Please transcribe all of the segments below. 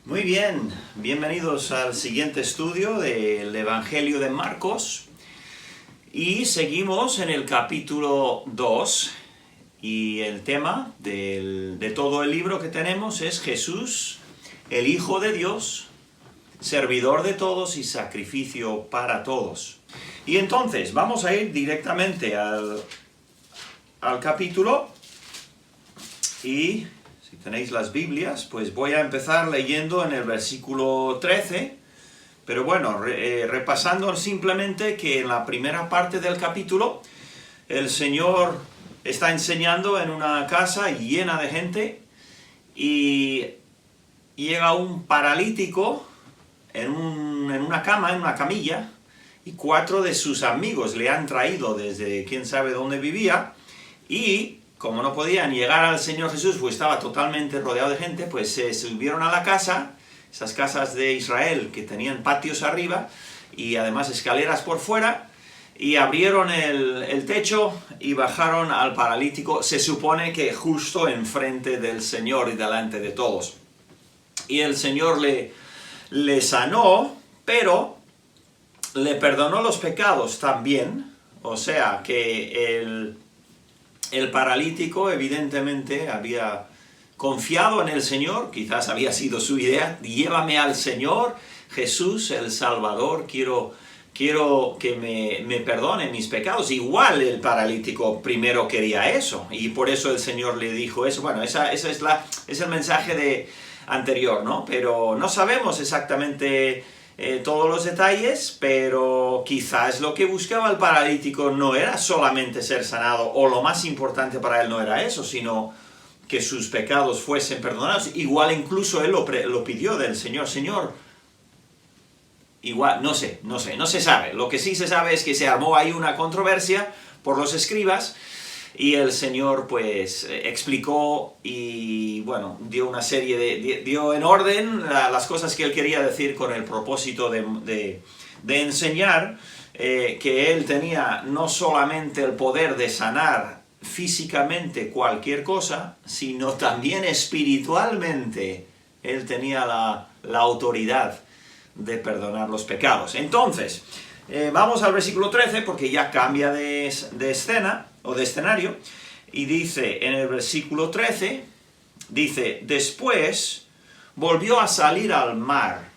Muy bien, bienvenidos al siguiente estudio del Evangelio de Marcos y seguimos en el capítulo 2 y el tema de todo el libro que tenemos es Jesús, el Hijo de Dios, servidor de todos y sacrificio para todos. Y entonces vamos a ir directamente al capítulo y... si tenéis las Biblias, pues voy a empezar leyendo en el versículo 13, pero bueno, repasando simplemente que en la primera parte del capítulo el Señor está enseñando en una casa llena de gente y llega un paralítico en una cama, en una camilla, y 4 de sus amigos le han traído desde quién sabe dónde vivía, y como no podían llegar al Señor Jesús, pues estaba totalmente rodeado de gente, pues se subieron a la casa, esas casas de Israel que tenían patios arriba y además escaleras por fuera, y abrieron el techo y bajaron al paralítico, se supone que justo enfrente del Señor y delante de todos. Y el Señor le sanó, pero le perdonó los pecados también, o sea que el paralítico evidentemente había confiado en el Señor, quizás había sido su idea, llévame al Señor, Jesús, el Salvador, quiero que me perdone mis pecados. Igual el paralítico primero quería eso, y por eso el Señor le dijo eso. Bueno, ese es el mensaje anterior, ¿no? Pero no sabemos exactamente todos los detalles, pero quizás lo que buscaba el paralítico no era solamente ser sanado, o lo más importante para él no era eso, sino que sus pecados fuesen perdonados. Igual incluso él lo pidió del Señor, Señor, igual, no se sabe. Lo que sí se sabe es que se armó ahí una controversia por los escribas, y el Señor pues explicó y bueno, dio una serie dio en orden las cosas que él quería decir con el propósito de enseñar que él tenía no solamente el poder de sanar físicamente cualquier cosa, sino también espiritualmente él tenía la autoridad de perdonar los pecados. Entonces, vamos al versículo 13 porque ya cambia de escena o de escenario, y dice en el versículo 13, dice, después volvió a salir al mar,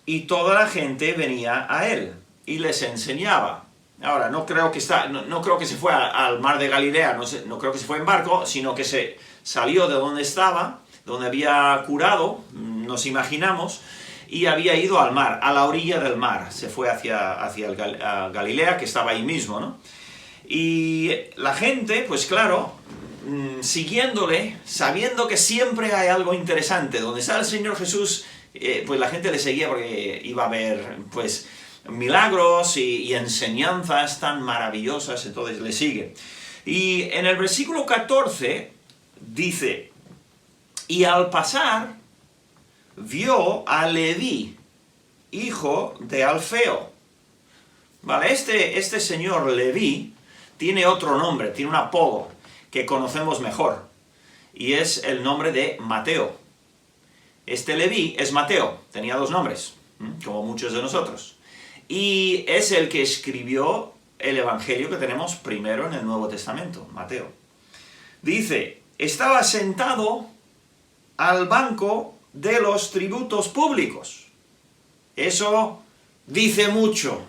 y toda la gente venía a él, y les enseñaba. Ahora, no creo que se fue al mar de Galilea, no creo que se fue en barco, sino que se salió de donde estaba, donde había curado, nos imaginamos, y había ido al mar, a la orilla del mar, se fue hacia Galilea, que estaba ahí mismo, ¿no? Y la gente, pues claro, siguiéndole, sabiendo que siempre hay algo interesante, donde está el Señor Jesús, pues la gente le seguía porque iba a ver, pues, milagros y enseñanzas tan maravillosas, entonces le sigue. Y en el versículo 14 dice, y al pasar vio a Leví, hijo de Alfeo. Vale, este señor Leví tiene otro nombre, tiene un apodo que conocemos mejor, y es el nombre de Mateo. Este Leví es Mateo, tenía 2 nombres, como muchos de nosotros, y es el que escribió el Evangelio que tenemos primero en el Nuevo Testamento, Mateo. Dice, estaba sentado al banco de los tributos públicos. Eso dice mucho.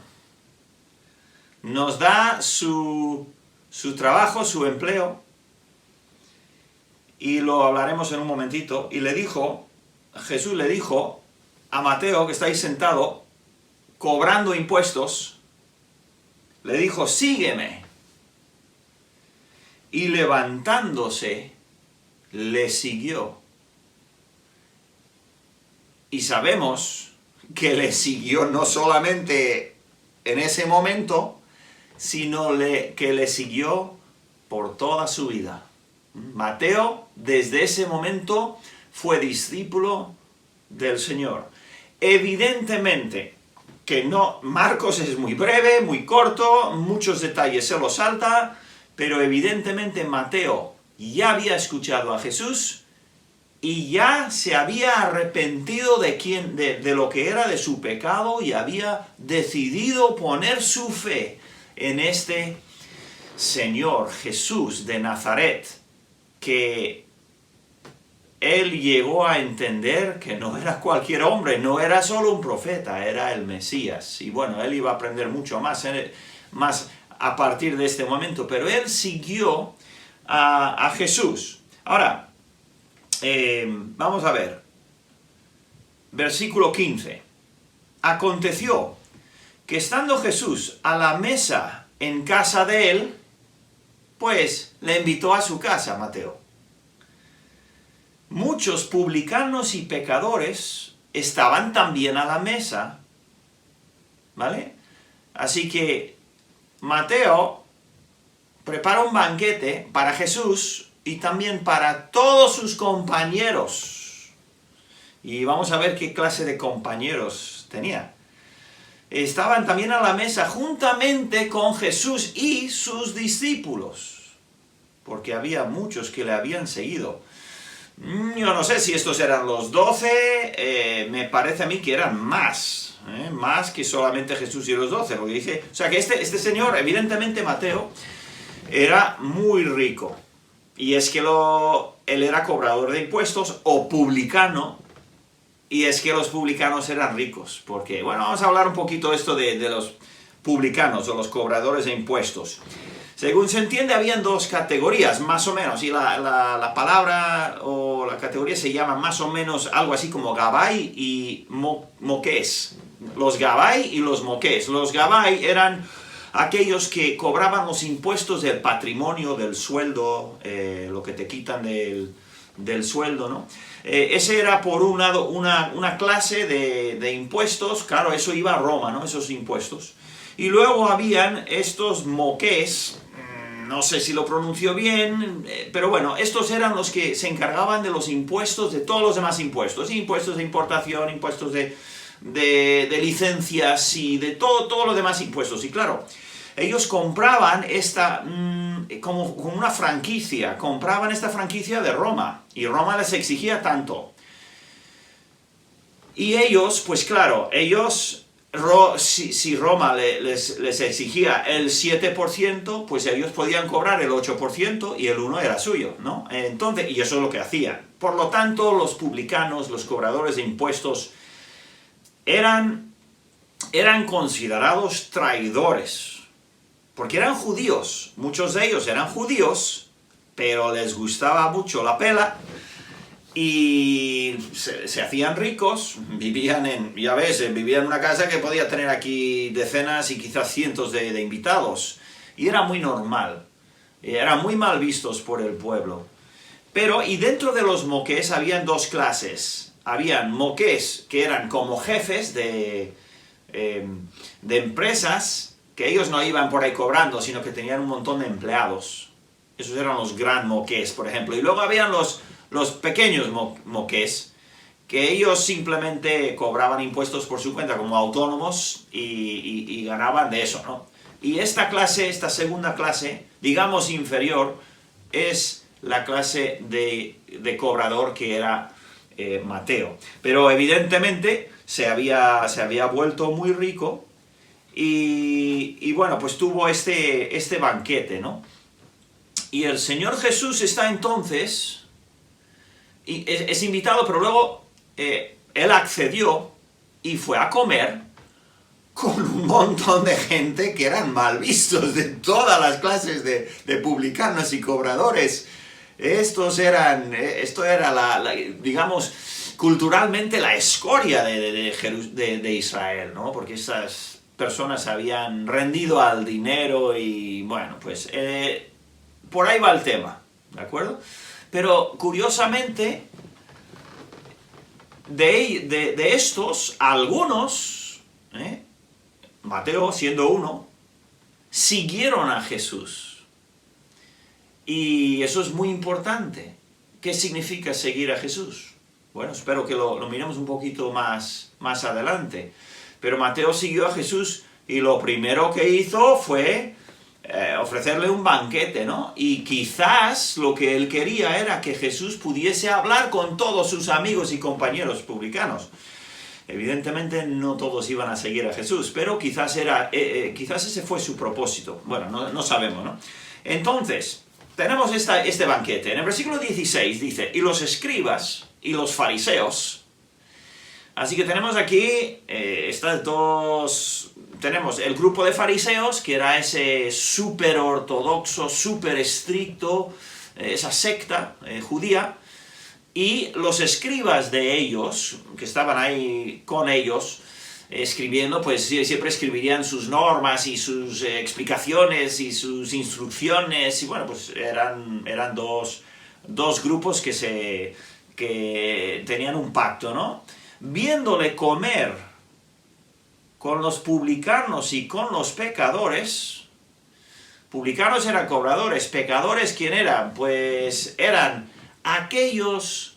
Nos da su trabajo, su empleo, y lo hablaremos en un momentito. Y Jesús le dijo a Mateo, que está ahí sentado, cobrando impuestos, le dijo, sígueme. Y levantándose, le siguió. Y sabemos que le siguió no solamente en ese momento, sino que le siguió por toda su vida. Mateo, desde ese momento, fue discípulo del Señor. Evidentemente que no, Marcos es muy breve, muy corto, muchos detalles se los salta, pero evidentemente Mateo ya había escuchado a Jesús y ya se había arrepentido de lo que era de su pecado y había decidido poner su fe en este Señor Jesús de Nazaret, que él llegó a entender que no era cualquier hombre, no era solo un profeta, era el Mesías. Y bueno, él iba a aprender mucho más a partir de este momento, pero él siguió a Jesús. Ahora, vamos a ver, versículo 15. Aconteció que estando Jesús a la mesa en casa de él, pues le invitó a su casa, Mateo. Muchos publicanos y pecadores estaban también a la mesa, ¿vale? Así que Mateo prepara un banquete para Jesús y también para todos sus compañeros. Y vamos a ver qué clase de compañeros tenía. Estaban también a la mesa juntamente con Jesús y sus discípulos, porque había muchos que le habían seguido. Yo no sé si estos eran los 12, me parece a mí que eran más que solamente Jesús y los 12, porque dice, o sea que este señor, evidentemente Mateo, era muy rico, y es que él era cobrador de impuestos o publicano, y es que los publicanos eran ricos, porque, bueno, vamos a hablar un poquito esto de los publicanos o los cobradores de impuestos. Según se entiende, habían dos categorías, más o menos, y la palabra o la categoría se llama más o menos algo así como Gabai y Moqués. Los Gabai y los Moqués. Los Gabai eran aquellos que cobraban los impuestos del patrimonio, del sueldo, lo que te quitan del sueldo, ¿no? Ese era por un lado una clase de impuestos, claro, eso iba a Roma, ¿no? Esos impuestos. Y luego habían estos moqués, no sé si lo pronuncio bien, pero bueno, estos eran los que se encargaban de los impuestos, de todos los demás impuestos, impuestos de importación, impuestos de licencias y de todos los demás impuestos. Y claro, ellos compraban esta, como una franquicia, compraban esta franquicia de Roma, y Roma les exigía tanto. Y ellos, pues claro, si Roma les exigía el 7%, pues ellos podían cobrar el 8% y el 1% era suyo, ¿no? Entonces, y eso es lo que hacían. Por lo tanto, los publicanos, los cobradores de impuestos, eran considerados traidores, porque eran judíos. Muchos de ellos eran judíos, pero les gustaba mucho la pela, y se hacían ricos, vivían en una casa que podía tener aquí decenas y quizás cientos de invitados, y era muy normal, eran muy mal vistos por el pueblo. Y dentro de los moqués habían dos clases. Habían moqués que eran como jefes de empresas, que ellos no iban por ahí cobrando, sino que tenían un montón de empleados. Esos eran los gran moqués, por ejemplo. Y luego habían los pequeños moqués, que ellos simplemente cobraban impuestos por su cuenta como autónomos y ganaban de eso, ¿no? Y esta segunda clase, digamos inferior, es la clase de cobrador que era Mateo. Pero evidentemente se había vuelto muy rico y bueno, pues tuvo este banquete, ¿no? Y el Señor Jesús está entonces... Y es invitado, pero luego él accedió y fue a comer con un montón de gente que eran mal vistos, de todas las clases de publicanos y cobradores. Esto era digamos, culturalmente la escoria de Israel, ¿no? Porque esas personas habían rendido al dinero y, bueno, pues por ahí va el tema, ¿de acuerdo? Pero curiosamente, de estos, algunos, Mateo siendo uno, siguieron a Jesús. Y eso es muy importante. ¿Qué significa seguir a Jesús? Bueno, espero que lo miremos un poquito más adelante. Pero Mateo siguió a Jesús y lo primero que hizo fue ofrecerle un banquete, ¿no? Y quizás lo que él quería era que Jesús pudiese hablar con todos sus amigos y compañeros publicanos. Evidentemente no todos iban a seguir a Jesús, pero quizás ese fue su propósito. Bueno, no sabemos, ¿no? Entonces, tenemos este banquete. En el versículo 16 dice, y los escribas y los fariseos. Así que tenemos aquí tenemos el grupo de fariseos, que era ese súper ortodoxo, súper estricto, esa secta judía, y los escribas de ellos, que estaban ahí con ellos, escribiendo, pues siempre escribirían sus normas y sus explicaciones y sus instrucciones, y bueno, pues eran dos grupos que tenían un pacto, ¿no? Viéndole comer con los publicanos y con los pecadores. Publicanos eran cobradores, pecadores, ¿quién eran? Pues eran aquellos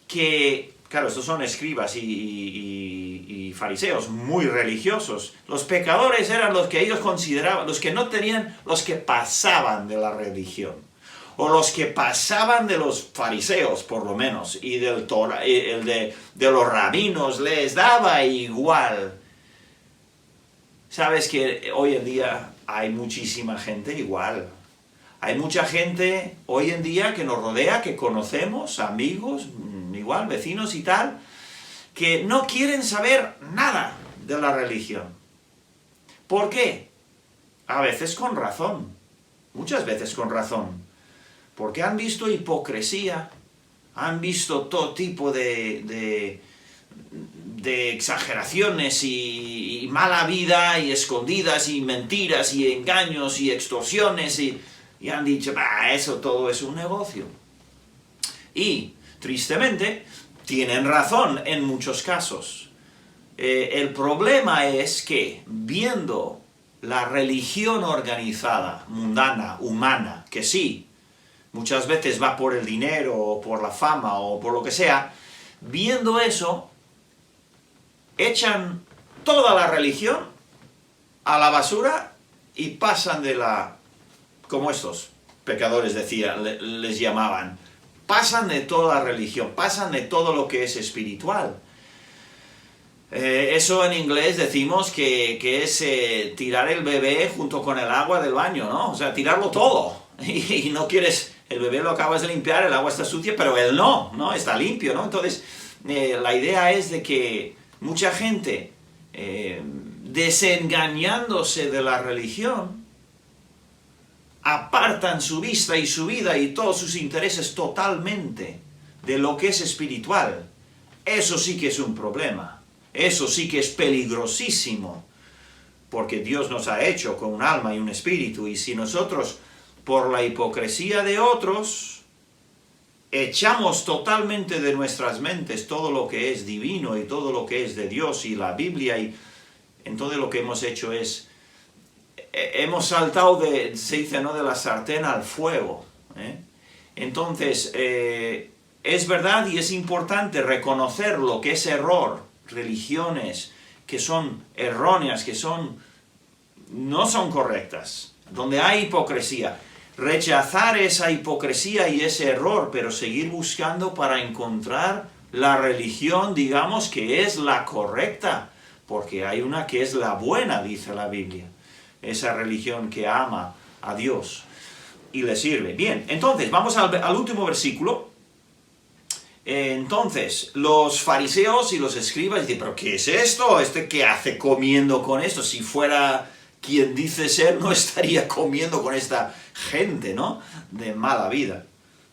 que, claro, estos son escribas y fariseos muy religiosos. Los pecadores eran los que ellos consideraban, los que no tenían, los que pasaban de la religión, o los que pasaban de los fariseos, por lo menos, y de los rabinos, les daba igual. Sabes que hoy en día hay muchísima gente igual. Hay mucha gente hoy en día que nos rodea, que conocemos, amigos, igual, vecinos y tal, que no quieren saber nada de la religión. ¿Por qué? A veces con razón, muchas veces con razón, porque han visto hipocresía, han visto todo tipo de exageraciones y mala vida y escondidas y mentiras y engaños y extorsiones y han dicho, eso todo es un negocio. Y, tristemente, tienen razón en muchos casos. El problema es que, viendo la religión organizada, mundana, humana, que sí, muchas veces va por el dinero o por la fama o por lo que sea, viendo eso, echan toda la religión a la basura y pasan como estos pecadores les llamaban, pasan de toda la religión, pasan de todo lo que es espiritual. Eso en inglés decimos que es tirar el bebé junto con el agua del baño, ¿no? O sea, tirarlo todo. Y no quieres, el bebé lo acabas de limpiar, el agua está sucia, pero él no, está limpio, ¿no? Entonces, la idea es de que mucha gente, desengañándose de la religión, apartan su vista y su vida y todos sus intereses totalmente de lo que es espiritual. Eso sí que es un problema. Eso sí que es peligrosísimo. Porque Dios nos ha hecho con un alma y un espíritu. Y si nosotros, por la hipocresía de otros, echamos totalmente de nuestras mentes todo lo que es divino y todo lo que es de Dios y la Biblia, y entonces lo que hemos hecho es, hemos saltado se dice, ¿no?, de la sartén al fuego. Entonces, es verdad y es importante reconocer lo que es error, religiones que son erróneas, que no son correctas, donde hay hipocresía. Rechazar esa hipocresía y ese error, pero seguir buscando para encontrar la religión, digamos, que es la correcta, porque hay una que es la buena, dice la Biblia, esa religión que ama a Dios y le sirve. Bien, entonces, vamos al último versículo. Entonces, los fariseos y los escribas dicen, ¿pero qué es esto? ¿Qué hace comiendo con esto? Si fuera quien dice ser, no estaría comiendo con esta gente, ¿no?, de mala vida,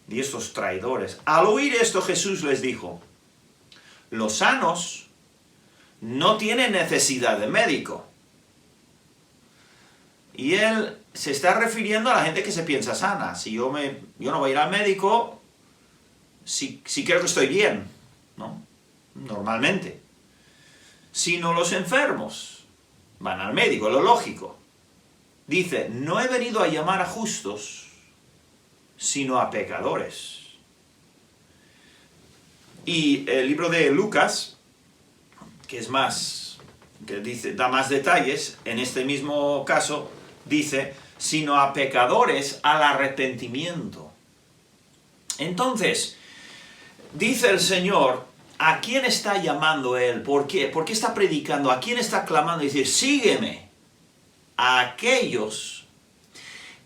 y estos traidores. Al oír esto, Jesús les dijo, los sanos no tienen necesidad de médico. Y él se está refiriendo a la gente que se piensa sana. Si yo no voy a ir al médico, si creo que estoy bien, ¿no?, normalmente. Sino los enfermos van al médico, lo lógico. Dice, no he venido a llamar a justos, sino a pecadores. Y el libro de Lucas, que da más detalles, en este mismo caso, dice, sino a pecadores al arrepentimiento. Entonces, dice el Señor, ¿a quién está llamando Él? ¿Por qué? ¿Por qué está predicando? ¿A quién está clamando? Y decir, sígueme. A aquellos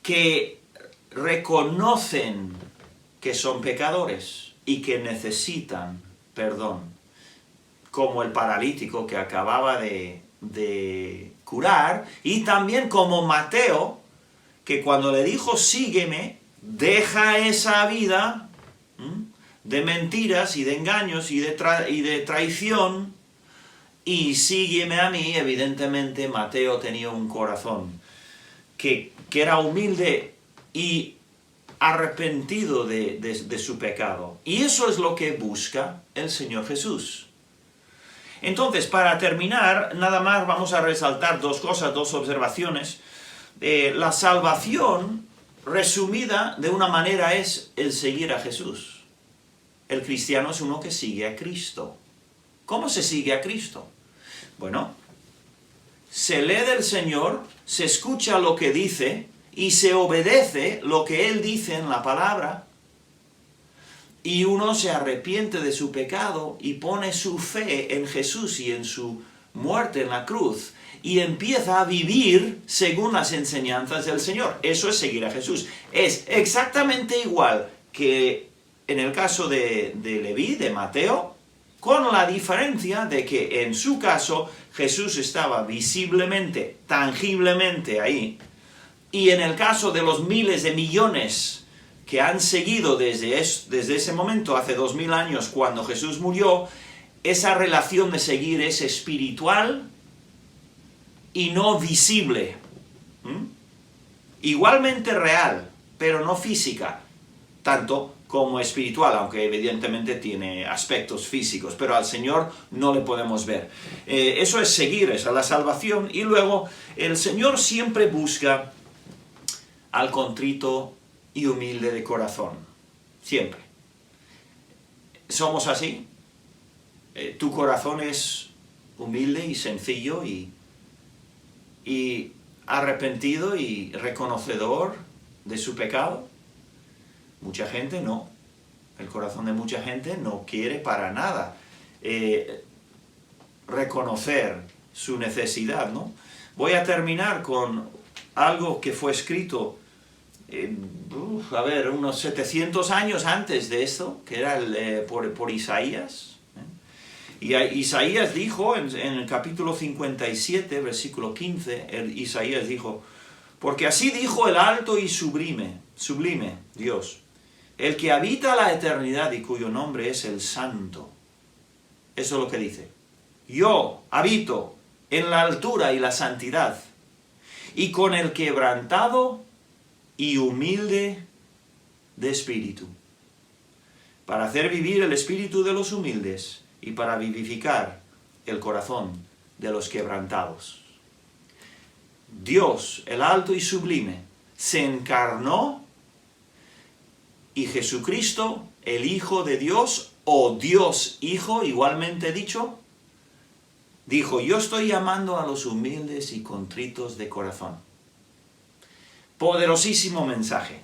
que reconocen que son pecadores y que necesitan perdón. Como el paralítico que acababa de curar, y también como Mateo, que cuando le dijo sígueme, deja esa vida de mentiras y de engaños y de traición, y sígueme a mí. Evidentemente Mateo tenía un corazón que era humilde y arrepentido de su pecado. Y eso es lo que busca el Señor Jesús. Entonces, para terminar, nada más vamos a resaltar dos cosas, dos observaciones. La salvación, resumida de una manera, es el seguir a Jesús. El cristiano es uno que sigue a Cristo. ¿Cómo se sigue a Cristo? Bueno, se lee del Señor, se escucha lo que dice y se obedece lo que Él dice en la palabra, y uno se arrepiente de su pecado y pone su fe en Jesús y en su muerte en la cruz, y empieza a vivir según las enseñanzas del Señor. Eso es seguir a Jesús. Es exactamente igual que en el caso de Leví, de Mateo, con la diferencia de que en su caso Jesús estaba visiblemente, tangiblemente ahí, y en el caso de los miles de millones que han seguido desde ese momento, hace 2000 años, cuando Jesús murió, esa relación de seguir es espiritual y no visible. Igualmente real, pero no física, tanto como espiritual, aunque evidentemente tiene aspectos físicos, pero al Señor no le podemos ver. Eso es seguir, esa es la salvación. Y luego, el Señor siempre busca al contrito y humilde de corazón. Siempre. ¿Somos así? ¿Tu corazón es humilde y sencillo y arrepentido y reconocedor de su pecado? Mucha gente no. El corazón de mucha gente no quiere para nada reconocer su necesidad, ¿no? Voy a terminar con algo que fue escrito unos 700 años antes de esto, que era por Isaías. Y Isaías dijo en el capítulo 57, versículo 15, Isaías dijo, porque así dijo el alto y sublime Dios, el que habita la eternidad y cuyo nombre es el Santo. Eso es lo que dice. Yo habito en la altura y la santidad, y con el quebrantado y humilde de espíritu, para hacer vivir el espíritu de los humildes y para vivificar el corazón de los quebrantados. Dios, el alto y sublime, se encarnó, y Jesucristo, el Hijo de Dios, o Dios Hijo, igualmente dicho, dijo, yo estoy llamando a los humildes y contritos de corazón. Poderosísimo mensaje.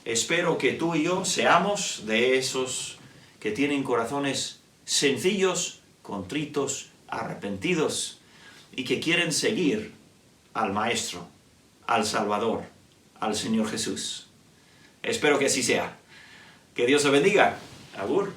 Espero que tú y yo seamos de esos que tienen corazones sencillos, contritos, arrepentidos, y que quieren seguir al Maestro, al Salvador, al Señor Jesús. Espero que así sea. Que Dios te bendiga. Agur.